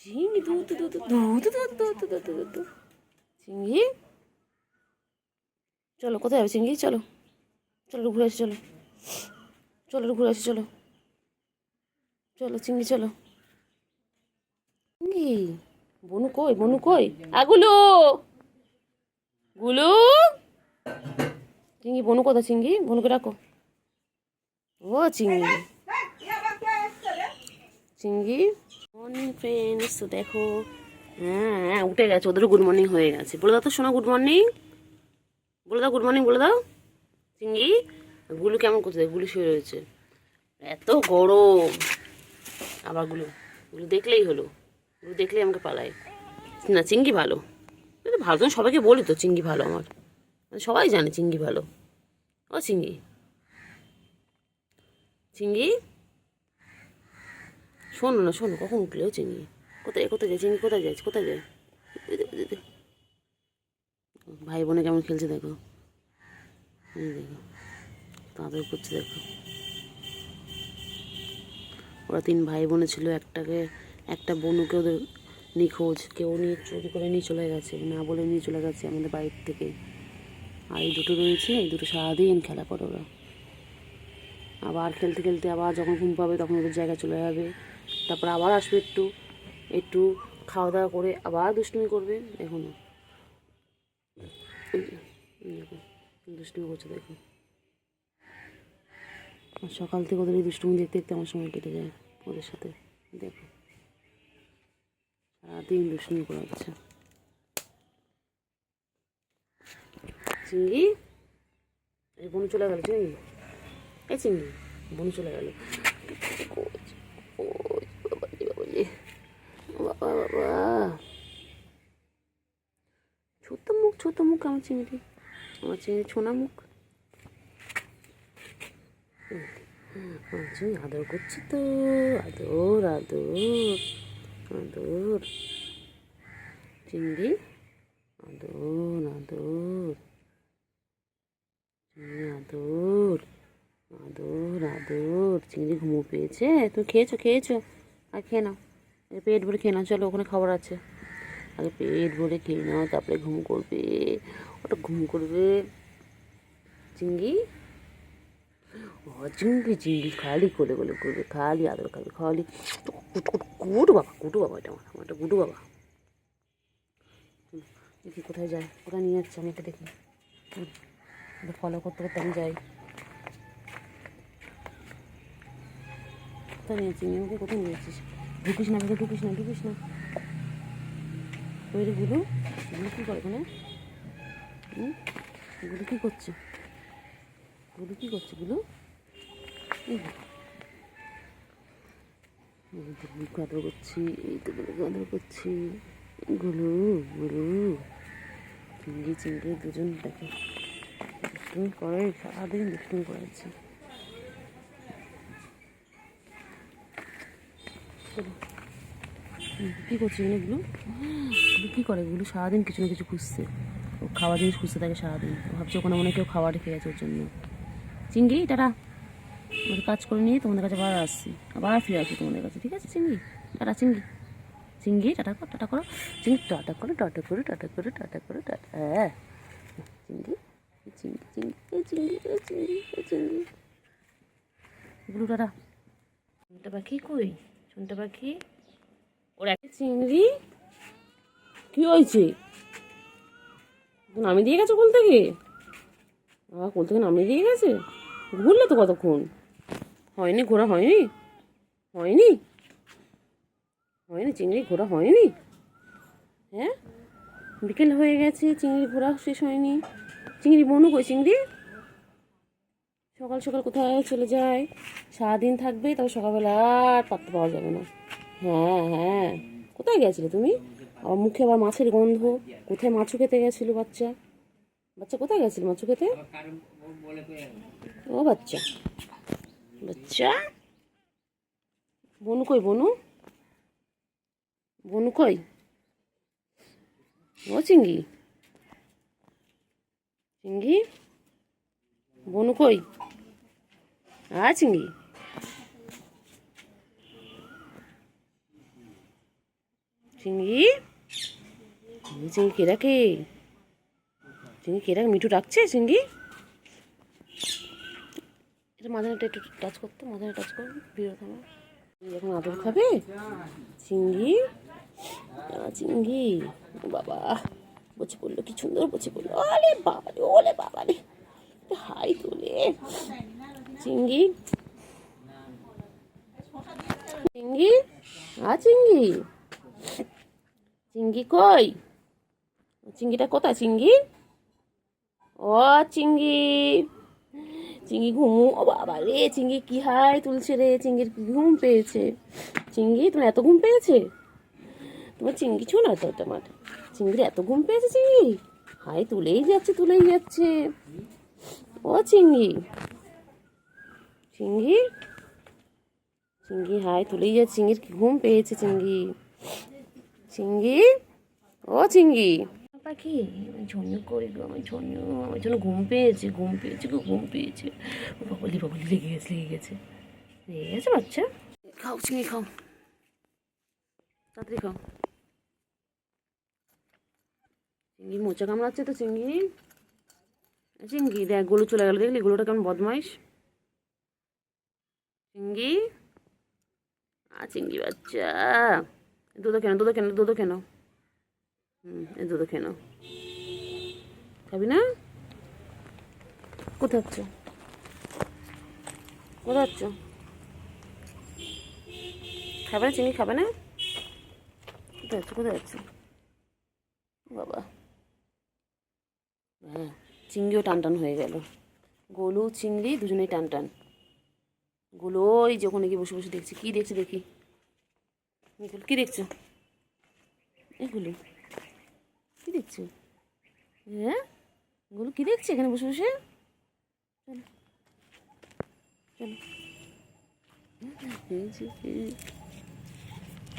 চিংড়ি দু দু দু দু দু দু দু দু দু দু দু। চিংড়ি চলো, কোথায় যাবে চিংড়ি? চলো চলো ঘুরে আসি, চলো চলো ঘুরে আসি, চলো চলো চিংড়ি চলো। চিংড়ি বনু কই? বনু কই? আগুলো গুলু চিংড়ি, বনু কোথা? চিংড়ি বনুকে ডাকো। ও চিংড়ি, চিংড়ি মর্নিং ফ্রেন্ডস। তো দেখো, হ্যাঁ হ্যাঁ উঠে গেছে, ওদেরও গুড মর্নিং হয়ে গেছে। বলে দাও তো শোনা, গুড মর্নিং বলে দাও, গুড মর্নিং বলে দাও। চিংড়ি গুলু কেমন করছে? গুলু শুয়ে রয়েছে, এত গরম। আবার গুলু, গুলু দেখলেই হলো, গুলু দেখলেই আমাকে পালায়। না চিংড়ি ভালো, ভালো তো সবাইকে বলি তো, চিংড়ি ভালো আমার, মানে সবাই জানে চিংড়ি ভালো। ও চিংড়ি, চিংড়ি শোনো না, শোনো, কখন উঠলে? ও চিংড়ি কোথায়, কোথায় যায় চিংড়ি? কোথায় যাচ্ছে? কোথায় যায়? ভাই বোনে কেমন খেলছে দেখো, দেখো তাদের করছে দেখো। ওরা 3 ভাই বোনে ছিল, একটা বোনকে ওদের নিখোঁজ, কেউ নিয়ে চুরি করে নিয়ে চলে গেছে, না বলে নিয়ে চলে গেছে আমাদের বাড়ির থেকে। আর এই দুটো রয়েছে, এই দুটো সারাদিন খেলা করে ওরা। আবার খেলতে খেলতে আবার যখন ঘুম পাবে তখন ওদের জায়গায় চলে যাবে, তারপর আবার আসবে, একটু একটু খাওয়া দাওয়া করে আবার দুষ্টুমি করবে। দেখুন দুষ্টুমি করছে দেখুন। আর সকাল থেকে ওদের এই দুষ্টুমি দেখতে দেখতে আমার সময় কেটে যায় ওদের সাথে। দেখো সারাদিন দুষ্টুমি করে যাচ্ছে। চিংড়ি এই বনু চলে গেল, চিংড়ি এই চিংড়ি বনু চলে গেল। বাবা বাবা, ছোট মুখ, ছোট মুখ আমার চিংড়ি, আমার চিংড়ি ছোনা মুখ। আচ্ছা আদর করছি তো, আদর আদর আদর চিংড়ি, আদর আদর আদর আদর আদর। চিংড়ি ঘুমো পেয়েছে? তুমি খেয়েছো? খেয়েছো? আর খেয়ে নাও, পেট ভরে খেয়ে নাও। চলো ওখানে খাবার আছে, আগে পেট ভরে খেয়ে নাও, তারপরে ঘুম করবে। ওটা ঘুম করবে চিংড়ি। ও চিংড়ি, চিংড়ি খালি কোলে কোলে করবে, খালি আদর খাবে, খালি গুডু বাবা, গুডু বাবা, এটা আমার একটা গুডু বাবা। দেখি কোথায় যায়, কোথায় নিয়ে যাচ্ছে আমি একটা দেখি, ফলো করতে করতে আমি যাই। কোথায় নিয়ে যাচ্ছি আমাকে? কোথায় নিয়ে যাচ্ছিস? ঢুকিস না, ঢুকিস না, ঢুকিস না। ওই রে গুলু, গুলু কী করে ওখানে? গুলু কী করছে? গুলু কী করছে? গুলু গুলুকে আদর করছি, এই তো গুলুকে আদর করছি। গুলু গুলু চিংড়ি, চিংড়ি দুজন দেখে দুষ্টুমি করে, সারাদিন দুষ্টুমি করেছে। কী করছে এখানে গুলু? গুলু কী করে? গুলু সারাদিন কিছু না কিছু খুঁজছে, ও খাওয়া জিনিস খুঁজতে থাকে সারাদিন। ভাবছে ওখানে মনে কেউ খাবার রেখে গেছে ওর জন্য। চিংড়ি টাটা, ওদের কাজ করে নিয়ে তোমাদের কাছে আবার আসছি, আবার ফিরে আসি তোমাদের কাছে, ঠিক আছে চিংড়ি? টাটা চিংড়ি, চিংড়ি টাটা করো, টাটা করো চিংড়ি, টাটা করো, টাটা করো, টাটা করো, টাটা করো, টাটা। হ্যাঁ চিংড়ি, চিংড়ি চিংড়ি, এই চিংড়ি, এই চিংড়ি, এই চিংড়ি। এগুলো টাটা। শুনতে পাখি কই? শুনতে পাখি ওরা চিংড়ি কি হয়েছে? নামিয়ে দিয়ে গেছে কোল থেকে? কোল থেকে নামিয়ে দিয়ে গেছে? ঘুরলে তো কতক্ষণ। হয়নি ঘোরা, হয়নি, হয়নি, হয়নি চিংড়ি ঘোরা হয়নি। হ্যাঁ বিকেল হয়ে গেছে, চিংড়ি ঘোরা শেষ হয়নি। চিংড়ি বনু কই? চিংড়ি সকাল সকাল কোথায় চলে যায়, সারাদিন থাকবে, তবে সকালবেলা আর পাত্তা পাওয়া যাবে না। হ্যাঁ হ্যাঁ, কোথায় গেছিলে তুমি? আমার মুখে আবার মাছের গন্ধ। কোথায় মাছু খেতে গেছিল বাচ্চা? বাচ্চা কোথায় গেছিল মাছু খেতে? ও বাচ্চা, বাচ্চা বনু কই? বনু, বনু কই? ও চিংড়ি, চিংড়ি বনু কই? চিংড়ি চিঙ্গি, চিঙ্গি কে ডাকে? চিঙ্গি কে ডাকে? মিঠু ডাকছে চিঙ্গি? এটা মাঝখানটা একটু টাচ করতো, মাঝখানে টাচ কর, বিরত আমার এখন আদর খাবে চিঙ্গি। চিঙ্গি বাবা বসে পড়লো, কি সুন্দর বসে পড়লো। আরে বাবা রে, ওলে বাবা রে, হাই তোলে চিঙ্গি। চিঙ্গি, চিঙ্গি, চিঙ্গি কই? চিঙ্গিটা কোথায় চিঙ্গি? ও চিঙ্গি, চিঙ্গি ঘুমু। ও বাবা রে, চিঙ্গি কি হাই তুলছে রে, চিঙ্গির কি ঘুম পেয়েছে। চিঙ্গি তোমার এত ঘুম পেয়েছে? তোমার চিঙ্গি ছো না তো, তোমার চিঙ্গির এত ঘুম পেয়েছে চিঙ্গি, হাই তুলেই যাচ্ছে তুলেই যাচ্ছে। ও চিঙ্গি, চিঙ্গি, চিঙ্গি হাই তুলেই যাচ্ছে, চিঙ্গির কি ঘুম পেয়েছে চিঙ্গি। চিঙ্গি, ও চিঙ্গি পাখি, আমি ঝন্য করি গো, আমার ঝন্য, আমার জন্য ঘুম পেয়েছে, ঘুম পেয়েছে গো, ঘুম পেয়েছে। ও বাবলি বাবলি লেগে গেছে, লেগে গেছে, লেগে গেছে বাচ্চা। খাও চিঙ্গি খাও, তাড়াতাড়ি খাও। চিঙ্গি মোচা কামড়াচ্ছে তো চিঙ্গি। চিঙ্গি দেখ গোলু চলে গেল, দেখলি গোলুটা কেমন বদমাইশ। চিঙ্গি, চিঙ্গি বাচ্চা, দুধ কেন, দুধ কেন, দুধ কেন, এই দুধ কেন খাবি না? কোথায় যাচ্ছ, কোথায় যাচ্ছ? খাবে না চিনি, খাবে না? কোথায় যাচ্ছ, কোথায় যাচ্ছ বাবা? হ্যাঁ, চিংড়িও টান টান হয়ে গেল, গোলু চিংড়ি দুজনেই টান টান। গোলু ওই যে ওখানে গিয়ে বসে বসে দেখছি, কি দেখছি দেখি, কি দেখছো এগুলো, কি দেখছো? হ্যাঁ গোলু কি দেখছে এখানে বসে বসে? চলো চলো,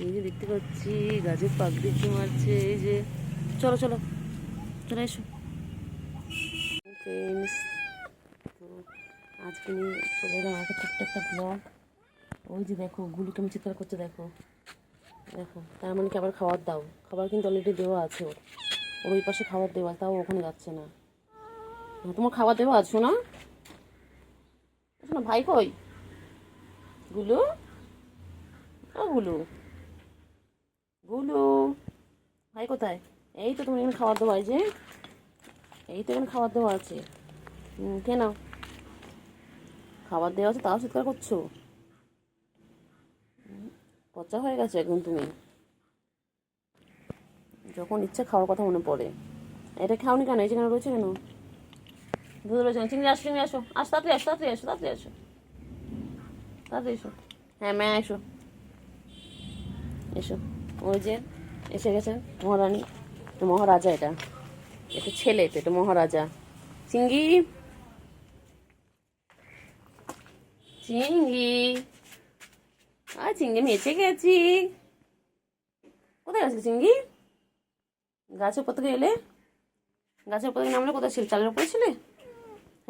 এই যে দেখতে পাচ্ছি গাছের পাক দেখতে মারছে, এই যে চলো চলো চলে এসো ফ্রেন্ডস। তো আজকে নিয়ে চলে এলাম একটা ছোট্ট একটা ব্লগ। ওই যে দেখো গুলু কেমন চিৎকার করছে, দেখো দেখো, তার মানে কি আবার খাবার দাও, খাবার কিন্তু অলরেডি দেওয়া আছে ওর, ওর ওই পাশে খাবার দেওয়া, তাও ওখানে যাচ্ছে না। তোমার খাবার দেওয়া আছো না? না ভাই কই গুলু? ও গুলু, গুলু ভাই কোথায়? এই তো তোমার এখানে খাবার দেওয়া, এই যে এই তো এখানে খাবার দেওয়া আছে। কেন খাবার দেওয়া আছে তাও চিৎকার করছো? পচা হয়ে গেছে একদম তুমি, যখন ইচ্ছে খাওয়ার কথা মনে পড়ে। এটা খাওনি কেন? এই যেখানে রয়েছে কেন? দুধ রয়েছে, চিংড়ি আসো, চিংড়ি আসো, আসো তাড়াতাড়ি আসো, তাড়াতাড়ি আসো, তাড়াতাড়ি আসো, তাড়াতাড়ি এসো। হ্যাঁ ম্যা এসো, এসো। ওই যে এসে গেছে মহারানী, মহারাজা, এটা এটা ছেলে, তো এটা মহারাজা। চিঙ্গি, চিঙ্গি, চিঙ্গি আমি এসে গেছি। কোথায় গেছিলে চিঙ্গি? গাছের উপর থেকে এলে, গাছের উপর থেকে নামলে কোথায় ছিল? চালের উপরে ছিলে?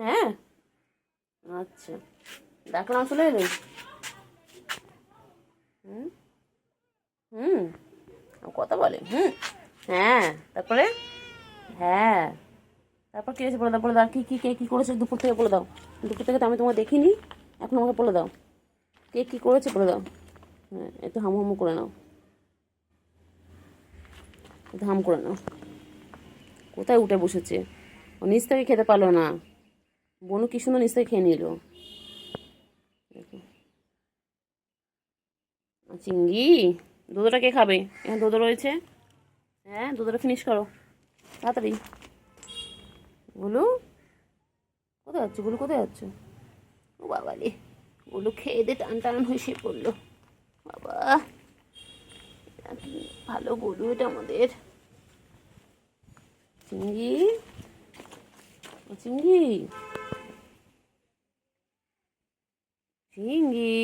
হ্যাঁ আচ্ছা, ডাকলাম চলে এলে? হুম হুম কথা বলে, হ্যাঁ তারপরে, হ্যাঁ তারপর কী হয়েছে বলে দাও, বলে দাও কী কী কে কী করেছে দুপুর থেকে, বলে দাও। দুপুর থেকে তো আমি তোমাকে দেখিনি, এখন আমাকে বলে দাও কে কী করেছে, বলে দাও। হ্যাঁ একটু হামু হামু করে নাও, একটু হাম করে নাও। কোথায় উঠে বসেছে, ও নিচ থেকে খেতে পারলো না, বনু কি সুন্দর নিচ থেকে খেয়ে নিল। দেখো চিঙ্গি, দুধটা কে খাবে? এখানে দুধ রয়েছে, হ্যাঁ দুধটা ফিনিশ করো তাড়াতাড়ি। গুলু কোথায় যাচ্ছে, গুলু কোথায় যাচ্ছে? ও বাবা রে, গুলু খেয়ে দে টান টান হয়ে শুয়ে পড়লো। বাবা কি ভালো গুলু এটা আমাদের। চিঙ্গি, চিঙ্গি, চিঙ্গি,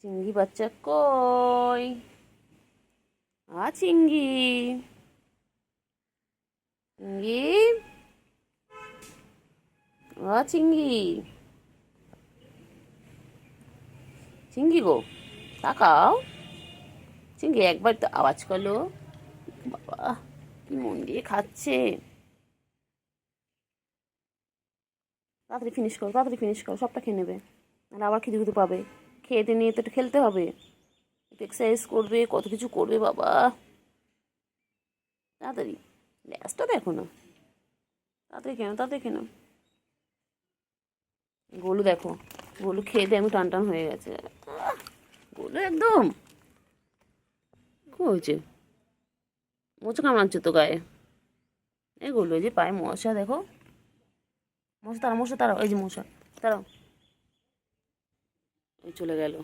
চিঙ্গি বাচ্চা কই? চিঙ্গি, চিঙ্গি, চিঙ্গি, চিঙ্গি গো তাকাও, চিঙ্গি একবার তো আওয়াজ করলো। বাবা কি মন দিয়ে খাচ্ছে। তাড়াতাড়ি ফিনিশ করো, তাড়াতাড়ি ফিনিশ করো, সবটা খেয়ে নেবে, নাহলে আবার খিদে খিদে পাবে। খেয়ে নিয়ে তো একটু খেলতে হবে, একটু এক্সারসাইজ করবে, কত কিছু করবে বাবা। তাড়াতাড়ি গ্যাসটা দেখো না, তাড়াতাড়ি কেন, তাড়াতাড়ি কেন। গোলু দেখো, গোলু খেয়ে দিয়ে আমি টান টান হয়ে গেছে। গোলু একদম কি হয়েছে, মোচা কামড়াচ্ছে তো গায়ে। এই গোলু, এই যে পায়ে মশা দেখো, মশা তারা, মশা তারা, এই যে মশা তারা, ওই চলে গেল।